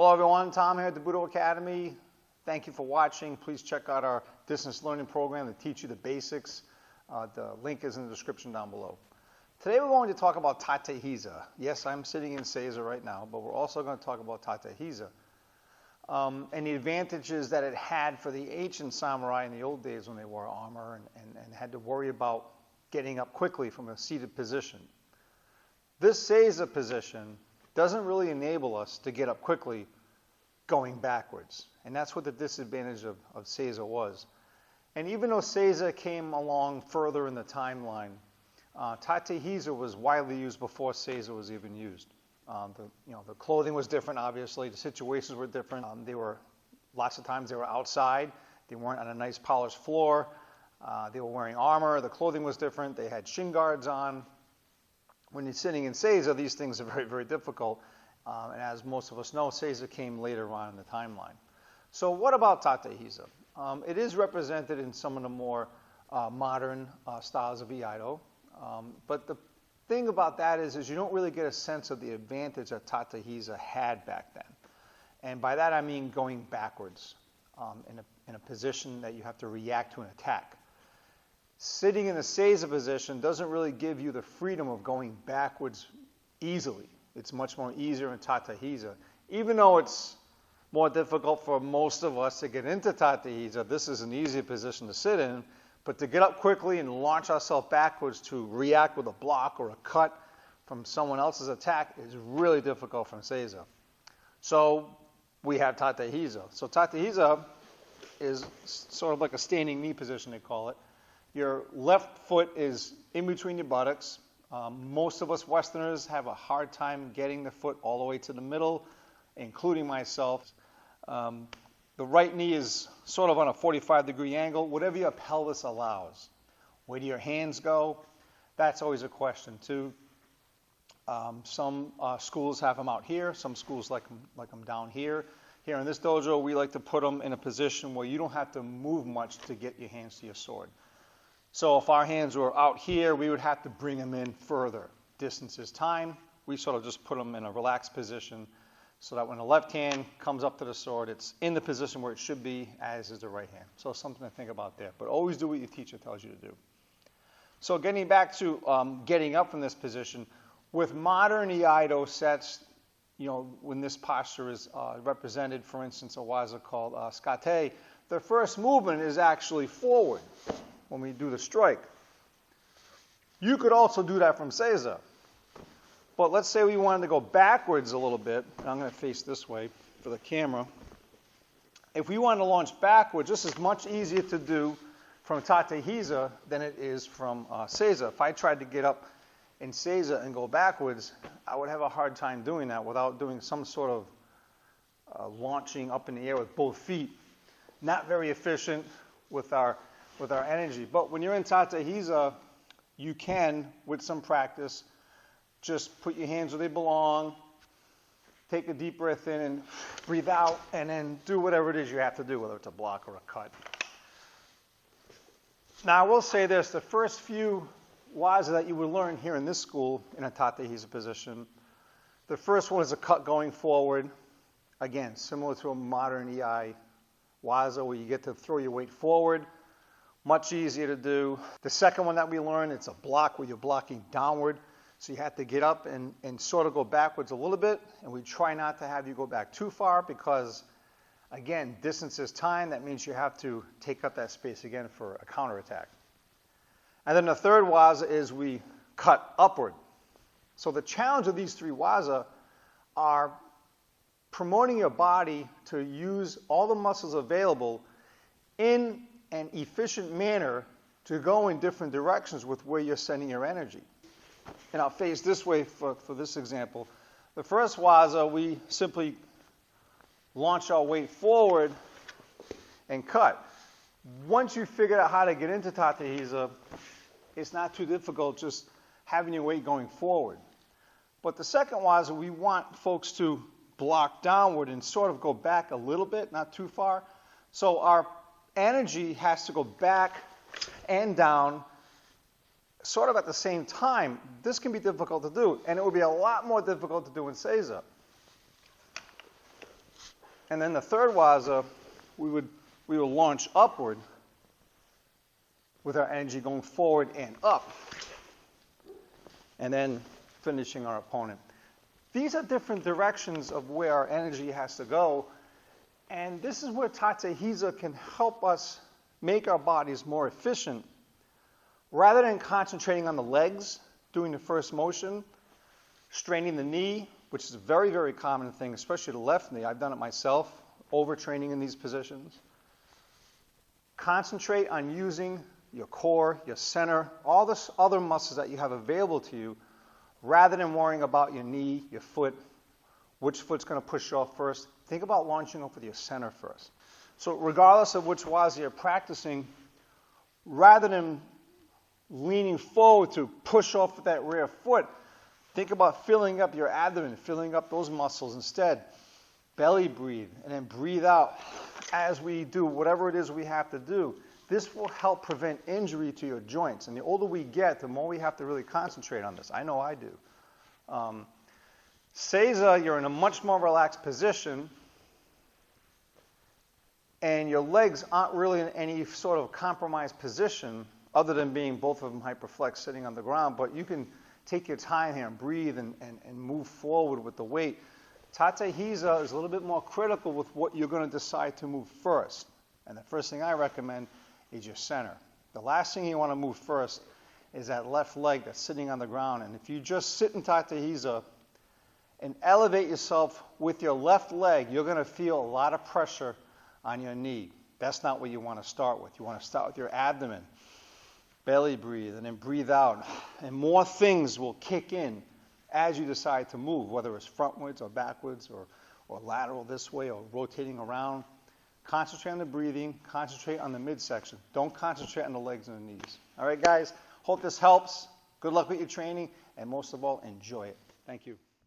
Hello everyone, Tom here at the Budo Academy. Thank you for watching. Please check out our distance learning program to teach you the basics. The link is in the description down below. Today we're going to talk about Tatehiza. Yes, I'm sitting in Seiza right now, but we're also going to talk about Tatehiza and the advantages that it had for the ancient samurai in the old days when they wore armor and had to worry about getting up quickly from a seated position. This Seiza position doesn't really enable us to get up quickly going backwards. And that's what the disadvantage of Seiza was. And even though Seiza came along further in the timeline, Tatehiza was widely used before Seiza was even used. The clothing was different, obviously. The situations were different. Lots of times they were outside. They weren't on a nice polished floor. They were wearing armor. The clothing was different. They had shin guards on. When you're sitting in Seiza, these things are very, very difficult. And as most of us know, Seiza came later on in the timeline. So what about Tatehiza? It is represented in some of the more modern styles of Iaido. But the thing about that is you don't really get a sense of the advantage that Tatehiza had back then. And by that I mean going backwards in a position that you have to react to an attack. Sitting in the Seiza position doesn't really give you the freedom of going backwards easily. It's much more easier in Tatehiza. Even though it's more difficult for most of us to get into Tatehiza, this is an easy position to sit in. But to get up quickly and launch ourselves backwards to react with a block or a cut from someone else's attack is really difficult from Seiza. So we have Tatehiza. So Tatehiza is sort of like a standing knee position, they call it. Your left foot is in between your buttocks. Most of us Westerners have a hard time getting the foot all the way to the middle, including myself. The right knee is sort of on a 45-degree angle, whatever your pelvis allows. Where do your hands go? That's always a question, too. Some schools have them out here. Some schools like them down here. Here in this dojo, we like to put them in a position where you don't have to move much to get your hands to your sword. So if our hands were out here, we would have to bring them in further. Distance is time. We sort of just put them in a relaxed position so that when the left hand comes up to the sword, it's in the position where it should be, as is the right hand. So something to think about there. But always do what your teacher tells you to do. So getting back to getting up from this position, with modern Iaido sets, when this posture is represented, for instance, a waza called tsuka-ate, the first movement is actually forward when we do the strike. You could also do that from Seiza. But let's say we wanted to go backwards a little bit. I'm going to face this way for the camera. If we wanted to launch backwards, this is much easier to do from Tatehiza than it is from Seiza. If I tried to get up in Seiza and go backwards, I would have a hard time doing that without doing some sort of launching up in the air with both feet. Not very efficient with our energy. But when you're in Tatehiza, you can, with some practice, just put your hands where they belong, take a deep breath in and breathe out, and then do whatever it is you have to do, whether it's a block or a cut. Now, I will say this. The first few waza that you would learn here in this school in a Tatehiza position, the first one is a cut going forward. Again, similar to a modern Iai waza where you get to throw your weight forward. Much easier to do. The second one that we learn, it's a block where you're blocking downward. So you have to get up and sort of go backwards a little bit. And we try not to have you go back too far because, again, distance is time. That means you have to take up that space again for a counterattack. And then the third waza is we cut upward. So the challenge of these three waza are promoting your body to use all the muscles available in an efficient manner to go in different directions with where you're sending your energy. And I'll face this way for this example. The first waza, we simply launch our weight forward and cut. Once you figure out how to get into Tatehiza, it's not too difficult just having your weight going forward. But the second waza, we want folks to block downward and sort of go back a little bit, not too far. So our energy has to go back and down sort of at the same time. This can be difficult to do, and it would be a lot more difficult to do in Seiza. And then the third waza, we will launch upward with our energy going forward and up, and then finishing our opponent. These are different directions of where our energy has to go, and this is where Tatehiza can help us make our bodies more efficient. Rather than concentrating on the legs, doing the first motion, straining the knee, which is a very, very common thing, especially the left knee. I've done it myself, overtraining in these positions. Concentrate on using your core, your center, all the other muscles that you have available to you, rather than worrying about your knee, your foot, which foot's going to push you off first. Think about launching up with your center first. So regardless of which waza you're practicing, rather than leaning forward to push off with that rear foot, think about filling up your abdomen, filling up those muscles instead. Belly breathe, and then breathe out as we do whatever it is we have to do. This will help prevent injury to your joints. And the older we get, the more we have to really concentrate on this. I know I do. Seiza, you're in a much more relaxed position, and your legs aren't really in any sort of compromised position other than being both of them hyperflexed sitting on the ground. But you can take your time here and breathe and move forward with the weight. Tatehiza is a little bit more critical with what you're going to decide to move first. And the first thing I recommend is your center. The last thing you want to move first is that left leg that's sitting on the ground. And if you just sit in Tatehiza and elevate yourself with your left leg, you're going to feel a lot of pressure on your knee. That's not what you want to start with. You want to start with your abdomen. Belly breathe, and then breathe out. And more things will kick in as you decide to move, whether it's frontwards or backwards or lateral this way or rotating around. Concentrate on the breathing. Concentrate on the midsection. Don't concentrate on the legs and the knees. All right, guys? Hope this helps. Good luck with your training, and most of all, enjoy it. Thank you.